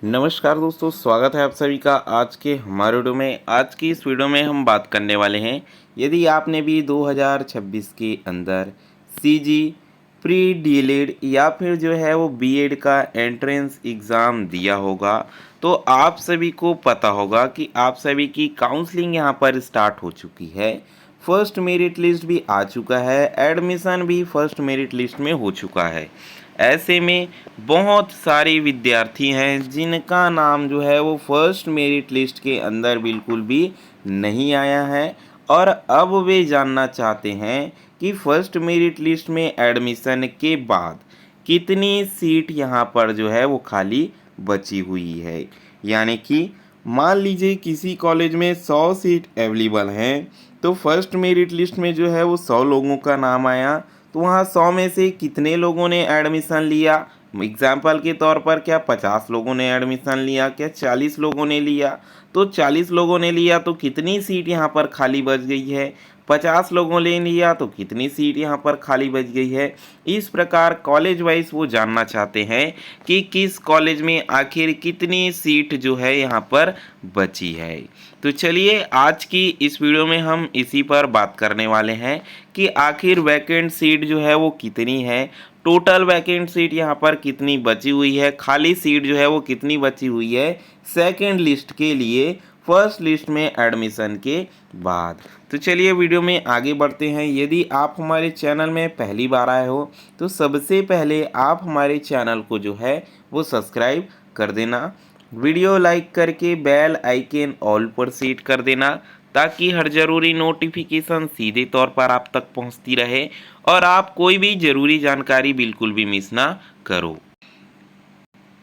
नमस्कार दोस्तों, स्वागत है आप सभी का आज के हमारे वीडियो में। आज की इस वीडियो में हम बात करने वाले हैं, यदि आपने भी 2026 के अंदर सीजी, प्री डीएलएड या फिर जो है वो बीएड का एंट्रेंस एग्ज़ाम दिया होगा, तो आप सभी को पता होगा कि आप सभी की काउंसलिंग यहाँ पर स्टार्ट हो चुकी है। फर्स्ट मेरिट लिस्ट भी आ चुका है, एडमिशन भी फर्स्ट मेरिट लिस्ट में हो चुका है। ऐसे में बहुत सारे विद्यार्थी हैं जिनका नाम जो है वो फर्स्ट मेरिट लिस्ट के अंदर बिल्कुल भी नहीं आया है, और अब वे जानना चाहते हैं कि फर्स्ट मेरिट लिस्ट में एडमिशन के बाद कितनी सीट यहाँ पर जो है वो खाली बची हुई है। यानी कि मान लीजिए किसी कॉलेज में 100 सीट अवेलेबल हैं, तो फर्स्ट मेरिट लिस्ट में जो है वो 100 लोगों का नाम आया, तो वहाँ 100 में से कितने लोगों ने एडमिशन लिया। एग्जाम्पल के तौर पर क्या 50 लोगों ने एडमिशन लिया, क्या 40 लोगों ने लिया। तो 40 लोगों ने लिया तो कितनी सीट यहाँ पर खाली बच गई है, 50 लोगों ने लिया तो कितनी सीट यहाँ पर खाली बच गई है। इस प्रकार कॉलेज वाइज वो जानना चाहते हैं कि किस कॉलेज में आखिर कितनी सीट जो है यहाँ पर बची है। तो चलिए आज की इस वीडियो में हम इसी पर बात करने वाले हैं कि आखिर वैकेंट सीट जो है वो कितनी है, टोटल वैकेंट सीट यहाँ पर कितनी बची हुई है, खाली सीट जो है वो कितनी बची हुई है सेकंड लिस्ट के लिए फर्स्ट लिस्ट में एडमिशन के बाद। तो चलिए वीडियो में आगे बढ़ते हैं। यदि आप हमारे चैनल में पहली बार आए हो तो सबसे पहले आप हमारे चैनल को जो है वो सब्सक्राइब कर देना, वीडियो लाइक करके बेल आइकन ऑल पर सेट कर देना, ताकि हर ज़रूरी नोटिफिकेशन सीधे तौर पर आप तक पहुंचती रहे और आप कोई भी ज़रूरी जानकारी बिल्कुल भी मिस ना करो।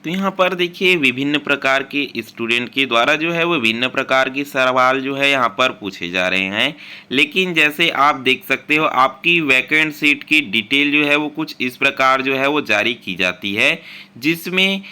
तो यहाँ पर देखिए विभिन्न प्रकार के स्टूडेंट के द्वारा जो है वो विभिन्न प्रकार के सवाल जो है यहाँ पर पूछे जा रहे हैं, लेकिन जैसे आप देख सकते हो आपकी वैकेंट सीट की डिटेल जो है वो कुछ इस प्रकार जो है वो जारी की जाती है, जिसमें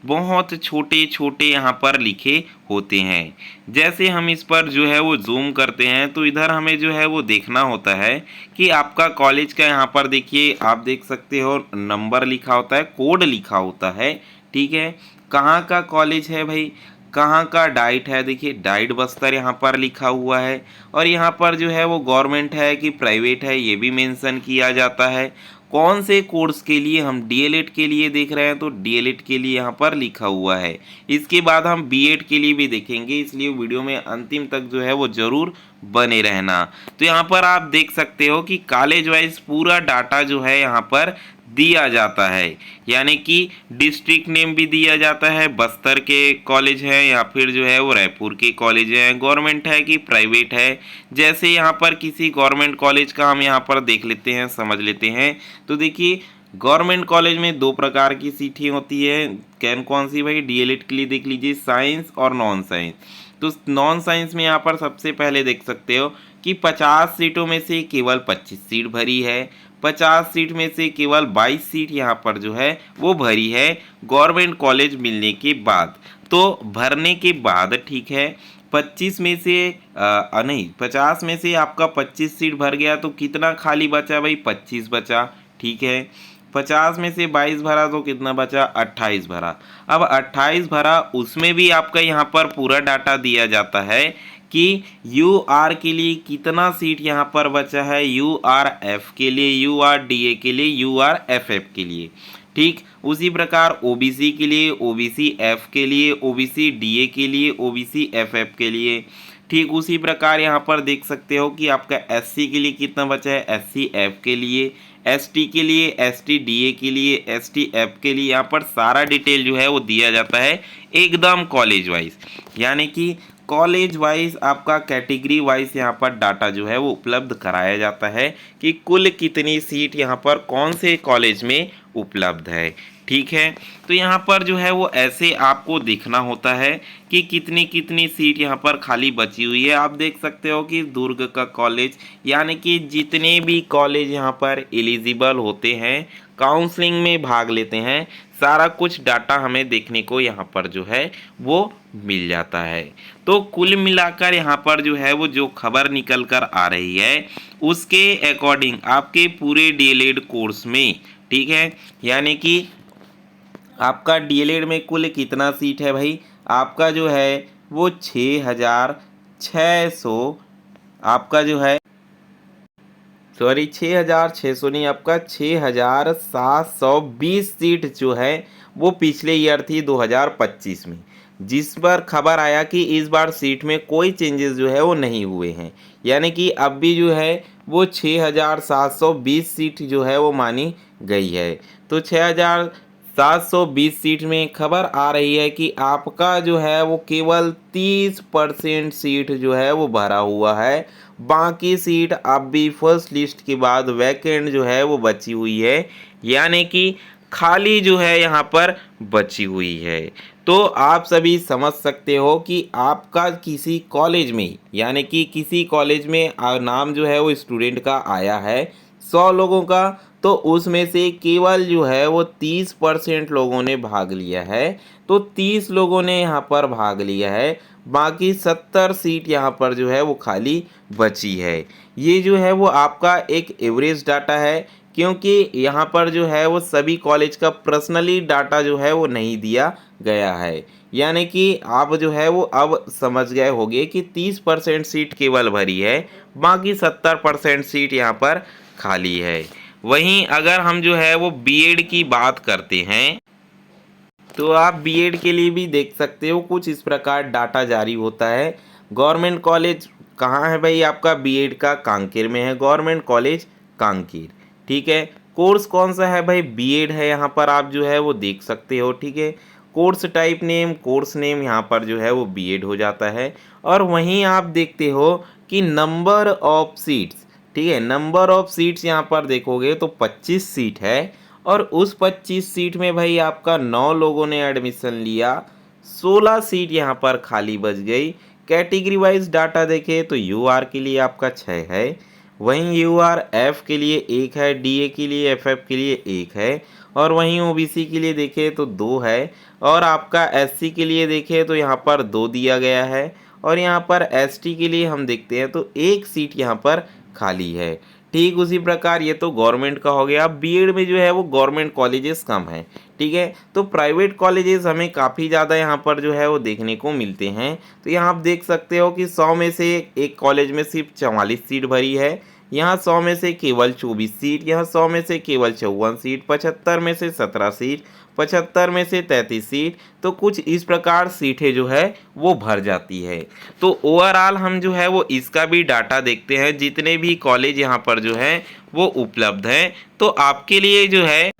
बहुत छोटे छोटे यहाँ पर लिखे होते हैं। जैसे हम इस पर जो है वो जूम करते हैं तो इधर हमें जो है वो देखना होता है कि आपका कॉलेज का यहाँ पर देखिए आप देख सकते हो नंबर लिखा होता है, कोड लिखा होता है, ठीक है। कहाँ का कॉलेज है भाई, कहाँ का डाइट है, देखिए डाइट बस्तर यहाँ पर लिखा हुआ है, और यहाँ पर जो है वो गवर्नमेंट है कि प्राइवेट है ये भी मेंशन किया जाता है। कौन से कोर्स के लिए हम डीएलएड के लिए देख रहे हैं तो डीएलएड के लिए यहाँ पर लिखा हुआ है। इसके बाद हम बीएड के लिए भी देखेंगे, इसलिए वीडियो में अंतिम तक जो है वो ज़रूर बने रहना। तो यहाँ पर आप देख सकते हो कि कॉलेज वाइज पूरा डाटा जो है यहाँ पर दिया जाता है, यानी कि डिस्ट्रिक्ट नेम भी दिया जाता है, बस्तर के कॉलेज है या फिर जो है वो रायपुर के कॉलेज है, गवर्नमेंट है कि प्राइवेट है। जैसे यहाँ पर किसी गवर्नमेंट कॉलेज का हम यहाँ पर देख लेते हैं, समझ लेते हैं। तो देखिए गवर्नमेंट कॉलेज में दो प्रकार की सीटें होती है, कौन सी भाई, डीएलएड के लिए देख लीजिए साइंस और नॉन साइंस। तो नॉन साइंस में यहाँ पर सबसे पहले देख सकते हो कि 50 सीटों में से केवल 25 सीट भरी है, 50 सीट में से केवल 22 सीट यहाँ पर जो है वो भरी है गवर्नमेंट कॉलेज मिलने के बाद। तो भरने के बाद ठीक है 25 में से नहीं 50 में से आपका 25 सीट भर गया तो कितना खाली बचा भाई, 25 बचा, ठीक है। 50 में से 22 भरा तो कितना बचा, 28 भरा। अब 28 भरा उसमें भी आपका यहाँ पर पूरा डाटा दिया जाता है कि यू आर के लिए कितना सीट यहाँ पर बचा है, यू आर एफ के लिए, यू आर डी ए के लिए, यू आर एफ एफ के लिए, ठीक। उसी प्रकार ओबीसी के लिए, ओबीसी एफ के लिए, ओबीसी डी ए के लिए, ओबीसी एफ एफ के लिए, ठीक। उसी प्रकार यहाँ पर देख सकते हो कि आपका एससी के लिए कितना बचा है, एससी एफ के लिए, एसटी के लिए, एसटी डीए के लिए, एसटी एफ के लिए, यहाँ पर सारा डिटेल जो है वो दिया जाता है एकदम कॉलेज वाइज। यानी कि कॉलेज वाइज आपका कैटेगरी वाइज यहाँ पर डाटा जो है वो उपलब्ध कराया जाता है कि कुल कितनी सीट यहाँ पर कौन से कॉलेज में उपलब्ध है, ठीक है। तो यहाँ पर जो है वो ऐसे आपको देखना होता है कि कितनी कितनी सीट यहाँ पर खाली बची हुई है। आप देख सकते हो कि दुर्ग का कॉलेज, यानी कि जितने भी कॉलेज यहाँ पर एलिजिबल होते हैं काउंसलिंग में भाग लेते हैं, सारा कुछ डाटा हमें देखने को यहाँ पर जो है वो मिल जाता है। तो कुल मिलाकर यहाँ पर जो है वो जो खबर निकल कर आ रही है उसके अकॉर्डिंग आपके पूरे डीएलएड कोर्स में, ठीक है, यानी कि आपका डीएलएड में कुल कितना सीट है भाई, आपका जो है वो 6,600, आपका जो है सॉरी 6,600 नहीं, आपका 6,720 सीट जो है वो पिछले ईयर थी 2025 में, जिस पर खबर आया कि इस बार सीट में कोई चेंजेस जो है वो नहीं हुए हैं, यानी कि अब भी जो है वो 6,720 सीट जो है वो मानी गई है। तो 6,720 सीट में खबर आ रही है कि आपका जो है वो केवल 30% सीट जो है वो भरा हुआ है, बाकी सीट अब भी फर्स्ट लिस्ट के बाद वैकेंट जो है वो बची हुई है, यानी कि खाली जो है यहाँ पर बची हुई है। तो आप सभी समझ सकते हो कि आपका किसी कॉलेज में, यानी कि किसी कॉलेज में नाम जो है वो स्टूडेंट का आया है 100 लोगों का, तो उसमें से केवल जो है वो 30% लोगों ने भाग लिया है। तो 30 लोगों ने यहाँ पर भाग लिया है, बाकी 70 सीट यहाँ पर जो है वो खाली बची है। ये जो है वो आपका एक एवरेज डाटा है, क्योंकि यहाँ पर जो है वो सभी कॉलेज का पर्सनली डाटा जो है वो नहीं दिया गया है, यानी कि आप जो है वो अब समझ गए होंगे कि 30% सीट केवल भरी है, बाकी 70% सीट यहाँ पर खाली है। वहीं अगर हम जो है वो बीएड की बात करते हैं, तो आप बीएड के लिए भी देख सकते हो कुछ इस प्रकार डाटा जारी होता है। गवर्नमेंट कॉलेज कहाँ है भाई, आपका बीएड का कांकेर में है, गवर्नमेंट कॉलेज कांकेर, ठीक है। कोर्स कौन सा है भाई, बीएड है, यहाँ पर आप जो है वो देख सकते हो, ठीक है। Course type name, course name यहाँ पर जो है वो बीएड हो जाता है। और वहीं आप देखते हो कि नंबर ऑफ सीट्स, ठीक है, नंबर ऑफ सीट्स यहाँ पर देखोगे तो 25 सीट है, और उस 25 सीट में भाई आपका 9 लोगों ने एडमिशन लिया, 16 सीट यहाँ पर खाली बच गई। कैटेगरी वाइज डाटा देखें तो यूआर के लिए आपका 6 है, वहीं यूआर एफ के लिए 1 है, डीए के लिए एफएफ के लिए 1 है, और वहीं ओबीसी के लिए देखें तो 2 है, और आपका एससी के लिए देखें तो यहाँ पर 2 दिया गया है, और यहाँ पर एसटी के लिए हम देखते हैं तो 1 सीट यहाँ पर खाली है। ठीक उसी प्रकार ये तो गवर्नमेंट का हो गया। बीएड में जो है वो गवर्नमेंट कॉलेजेस कम हैं, ठीक है, तो प्राइवेट कॉलेजेस हमें काफ़ी ज़्यादा यहाँ पर जो है वो देखने को मिलते हैं। तो यहाँ आप देख सकते हो कि 100 में से एक कॉलेज में सिर्फ 44 सीट भरी है, यहाँ 100 में से केवल 24 सीट, यहाँ 100 में से केवल 54 सीट, 75 में से 17 सीट, 75 में से 33 सीट, तो कुछ इस प्रकार सीटें जो है वो भर जाती है। तो ओवरऑल हम जो है वो इसका भी डाटा देखते हैं, जितने भी कॉलेज यहाँ पर जो है वो उपलब्ध हैं। तो आपके लिए जो है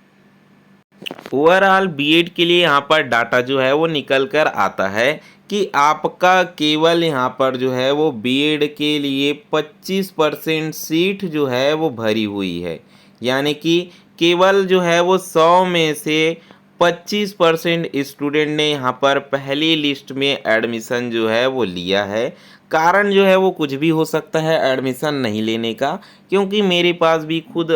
ओवरऑल बीएड के लिए यहाँ पर डाटा जो है वो निकल कर आता है कि आपका केवल यहाँ पर जो है वो बीएड के लिए 25% सीट जो है वो भरी हुई है, यानी कि केवल जो है वो 100 में से 25% स्टूडेंट ने यहाँ पर पहली लिस्ट में एडमिशन जो है वो लिया है। कारण जो है वो कुछ भी हो सकता है एडमिशन नहीं लेने का, क्योंकि मेरे पास भी खुद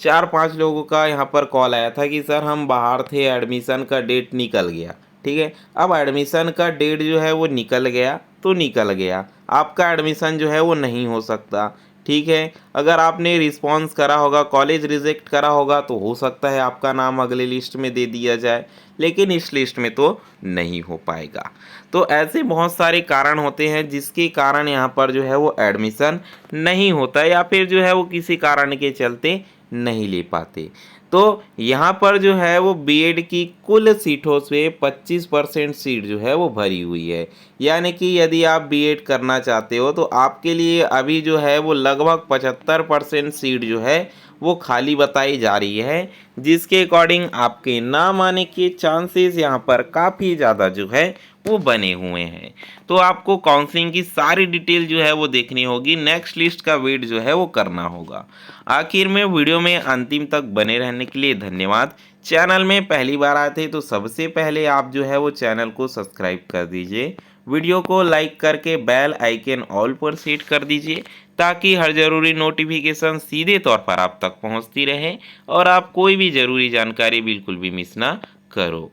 4-5 लोगों का यहाँ पर कॉल आया था कि सर हम बाहर थे, एडमिशन का डेट निकल गया, ठीक है। अब एडमिशन का डेट जो है वो निकल गया तो निकल गया, आपका एडमिशन जो है वो नहीं हो सकता, ठीक है। अगर आपने रिस्पॉन्स करा होगा, कॉलेज रिजेक्ट करा होगा, तो हो सकता है आपका नाम अगले लिस्ट में दे दिया जाए, लेकिन इस लिस्ट में तो नहीं हो पाएगा। तो ऐसे बहुत सारे कारण होते हैं जिसके कारण यहाँ पर जो है वो एडमिशन नहीं होता, या फिर जो है वो किसी कारण के चलते नहीं ले पाते। तो यहाँ पर जो है वो बीएड की कुल सीटों से 25% सीट जो है वो भरी हुई है, यानी कि यदि आप बीएड करना चाहते हो तो आपके लिए अभी जो है वो लगभग 75% सीट जो है वो खाली बताई जा रही है, जिसके अकॉर्डिंग आपके नाम आने के चांसेस यहाँ पर काफ़ी ज़्यादा जो है वो बने हुए हैं। तो आपको काउंसलिंग की सारी डिटेल जो है वो देखनी होगी, नेक्स्ट लिस्ट का वेट जो है वो करना होगा। आखिर में वीडियो में अंतिम तक बने रहने के लिए धन्यवाद। चैनल में पहली बार आते हैं तो सबसे पहले आप जो है वो चैनल को सब्सक्राइब कर दीजिए, वीडियो को लाइक करके बेल आइकन ऑल पर सेट कर दीजिए, ताकि हर ज़रूरी नोटिफिकेशन सीधे तौर पर आप तक पहुंचती रहे और आप कोई भी ज़रूरी जानकारी बिल्कुल भी मिस ना करो।